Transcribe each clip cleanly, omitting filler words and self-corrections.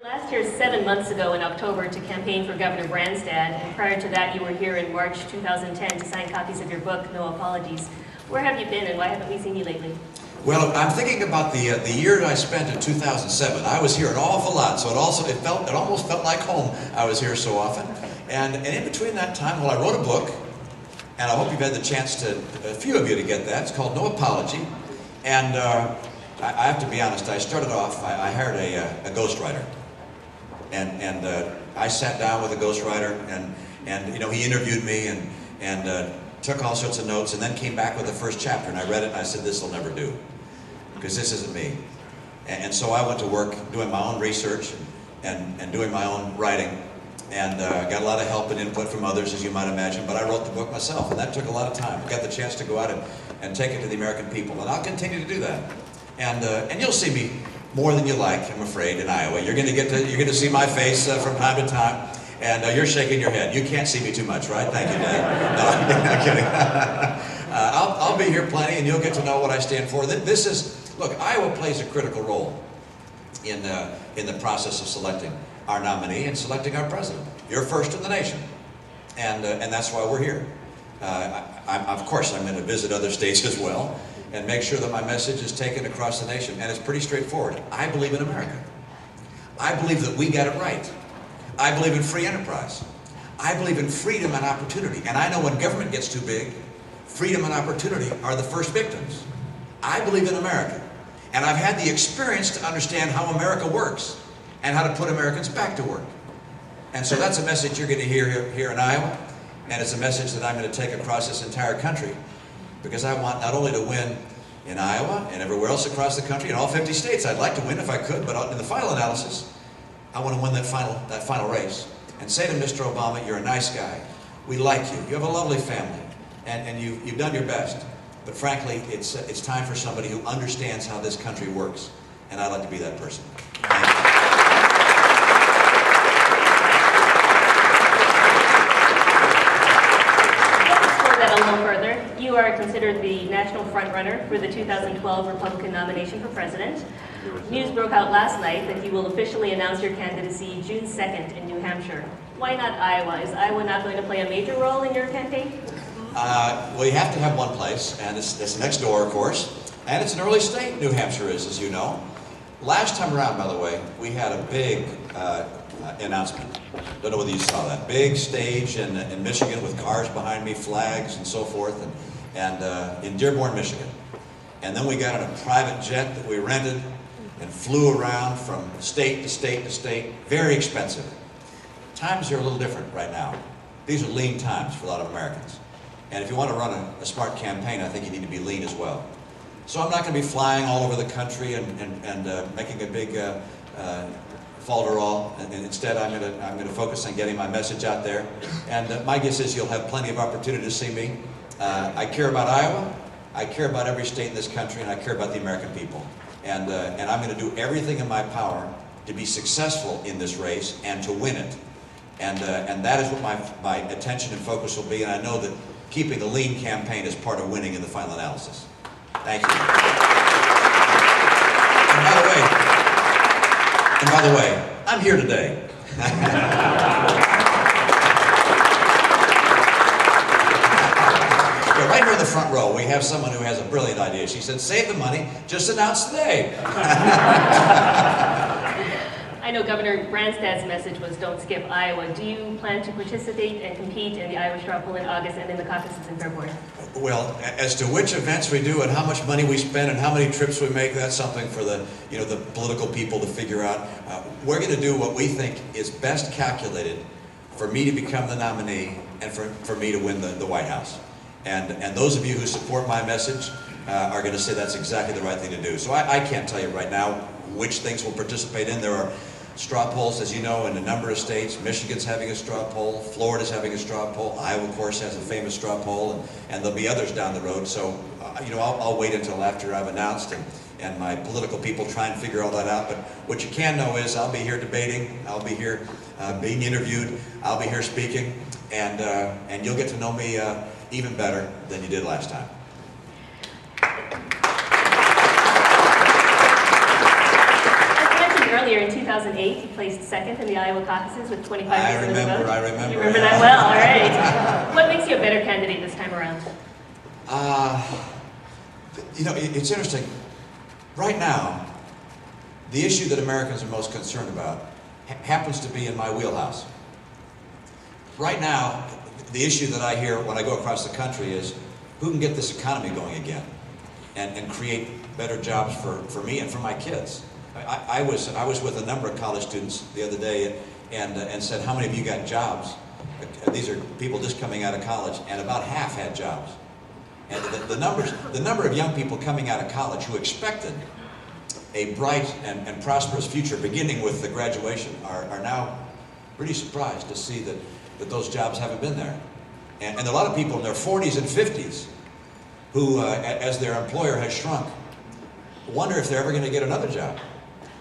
Last year, 7 months ago in October, to campaign for Governor Branstad, and prior to that you were here in March 2010 to sign copies of your book, No Apologies. Where have you been and why haven't we seen you lately? Well, I'm thinking about the year I spent in 2007. I was here an awful lot, so it almost felt like home. I was here so often. And in between that time, well, I wrote a book, and I hope you've had the chance to, a few of you, to get that. It's called No Apology. And I have to be honest, I started off, I hired a ghostwriter. And I sat down with a ghostwriter, and you know, he interviewed me and took all sorts of notes, and then came back with the first chapter, and I read it, and I said, this will never do, because this isn't me. And so I went to work doing my own research and doing my own writing, and got a lot of help and input from others, as you might imagine, but I wrote the book myself, and that took a lot of time. I got the chance to go out and take it to the American people, and I'll continue to do that. And you'll see me more than you like, I'm afraid, in Iowa. You're going to see my face from time to time, and you're shaking your head. You can't see me too much, right? Thank you, Dad. No, I'm kidding. I'll be here plenty, and you'll get to know what I stand for. This is, look, Iowa plays a critical role in the process of selecting our nominee and selecting our president. You're first in the nation, and that's why we're here. Of course, I'm going to visit other states as well, and make sure that my message is taken across the nation. And it's pretty straightforward. I believe in America. I believe that we got it right. I believe in free enterprise. I believe in freedom and opportunity. And I know when government gets too big, freedom and opportunity are the first victims. I believe in America. And I've had the experience to understand how America works and how to put Americans back to work. And so that's a message you're going to hear here in Iowa. And it's a message that I'm going to take across this entire country, because I want not only to win in Iowa and everywhere else across the country, in all 50 states. I'd like to win if I could, but in the final analysis, I want to win that final race. And say to Mr. Obama, you're a nice guy. We like you. You have a lovely family, and you've done your best. But frankly, it's time for somebody who understands how this country works, and I'd like to be that person. Thank you. You are considered the national frontrunner for the 2012 Republican nomination for president. News broke out last night that you will officially announce your candidacy June 2nd in New Hampshire. Why not Iowa? Is Iowa not going to play a major role in your campaign? Well, you have to have one place, and it's next door, of course. And it's an early state, New Hampshire is, as you know. Last time around, by the way, we had a big announcement. Don't know whether you saw that. Big stage in Michigan with cars behind me, flags and so forth, and in Dearborn, Michigan. And then we got in a private jet that we rented and flew around from state to state to state. Very expensive. Times are a little different right now. These are lean times for a lot of Americans. And if you want to run a smart campaign, I think you need to be lean as well. So I'm not going to be flying all over the country and making a big falderall, and instead I'm going to focus on getting my message out there. And my guess is you'll have plenty of opportunity to see me. I care about Iowa, I care about every state in this country, and I care about the American people. And I'm going to do everything in my power to be successful in this race and to win it. And that is what my attention and focus will be, and I know that keeping a lean campaign is part of winning in the final analysis. Thank you. And by the way, I'm here today. Right here in the front row, we have someone who has a brilliant idea. She said, save the money, just announce today. I know Governor Branstad's message was don't skip Iowa. Do you plan to participate and compete in the Iowa straw poll in August and in the caucuses in February? Well, as to which events we do and how much money we spend and how many trips we make, that's something for the political people to figure out. We're going to do what we think is best calculated for me to become the nominee and for me to win the White House. And those of you who support my message are going to say that's exactly the right thing to do. So I can't tell you right now which things we'll participate in. There are straw polls, as you know, in a number of states. Michigan's having a straw poll. Florida's having a straw poll. Iowa, of course, has a famous straw poll, and there'll be others down the road. So, I'll wait until after I've announced and my political people try and figure all that out. But what you can know is I'll be here debating. I'll be here being interviewed. I'll be here speaking, and you'll get to know me even better than you did last time. Earlier in 2000. 2008, you placed second in the Iowa caucuses with 25% of the vote. I remember. You remember that well, all right. What makes you a better candidate this time around? You know, it's interesting. Right now, the issue that Americans are most concerned about happens to be in my wheelhouse. Right now, the issue that I hear when I go across the country is who can get this economy going again and create better jobs for me and for my kids. I was with a number of college students the other day and said, how many of you got jobs? These are people just coming out of college, and about half had jobs. And the number of young people coming out of college who expected a bright and prosperous future beginning with the graduation are now pretty surprised to see that those jobs haven't been there. And there are a lot of people in their 40s and 50s who, as their employer has shrunk, wonder if they're ever going to get another job,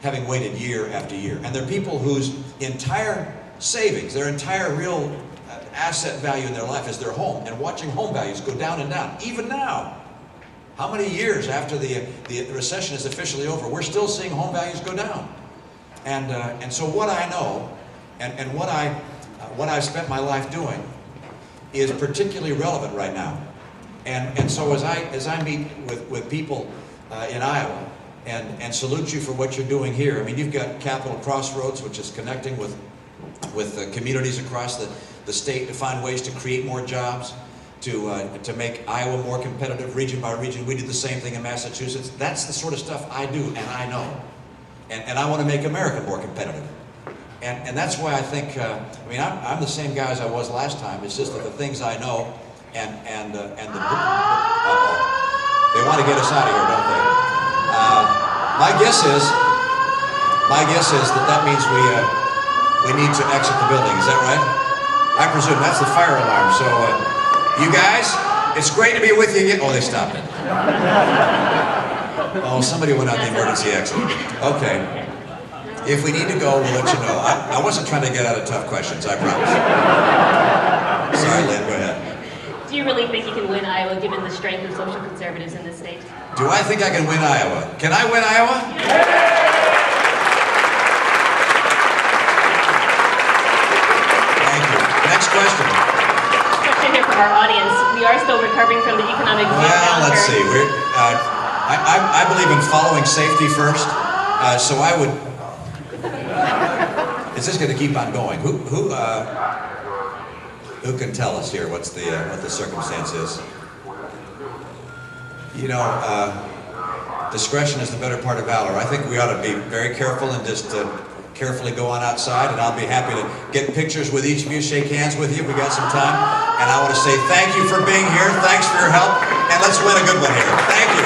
having waited year after year. And there are people whose entire savings, their entire real asset value in their life is their home, and watching home values go down and down. Even now, how many years after the recession is officially over, we're still seeing home values go down. And so what I know, and what I've spent my life doing, is particularly relevant right now. And so as I meet with people in Iowa and salute you for what you're doing here, I mean, you've got Capital Crossroads, which is connecting with communities across the state to find ways to create more jobs, to make Iowa more competitive region by region. We did the same thing in Massachusetts. That's the sort of stuff I do and I know. And I want to make America more competitive. And that's why I think, I mean, I'm the same guy as I was last time. It's just that the things I know and the they want to get us out of here, don't they? My guess is that means we need to exit the building. Is that right? I presume that's the fire alarm. So, you guys, it's great to be with you again. Oh, they stopped it. Oh, somebody went out the emergency exit. Okay. If we need to go, we'll let you know. I wasn't trying to get out of tough questions, I promise. Sorry, Lynn, go ahead. Do you really think you can win Iowa given the strength of social conservatives in this state? Do I think I can win Iowa? Can I win Iowa? Thank you. Next question. Question here from our audience. We are still recovering from the economic downturn. Let's see. I believe in following safety first, so I would. It's just going to keep on going. Who can tell us here what the circumstance is? You know, discretion is the better part of valor. I think we ought to be very careful and just carefully go on outside, and I'll be happy to get pictures with each of you, shake hands with you if we got some time. And I want to say thank you for being here. Thanks for your help, and let's win a good one here. Thank you.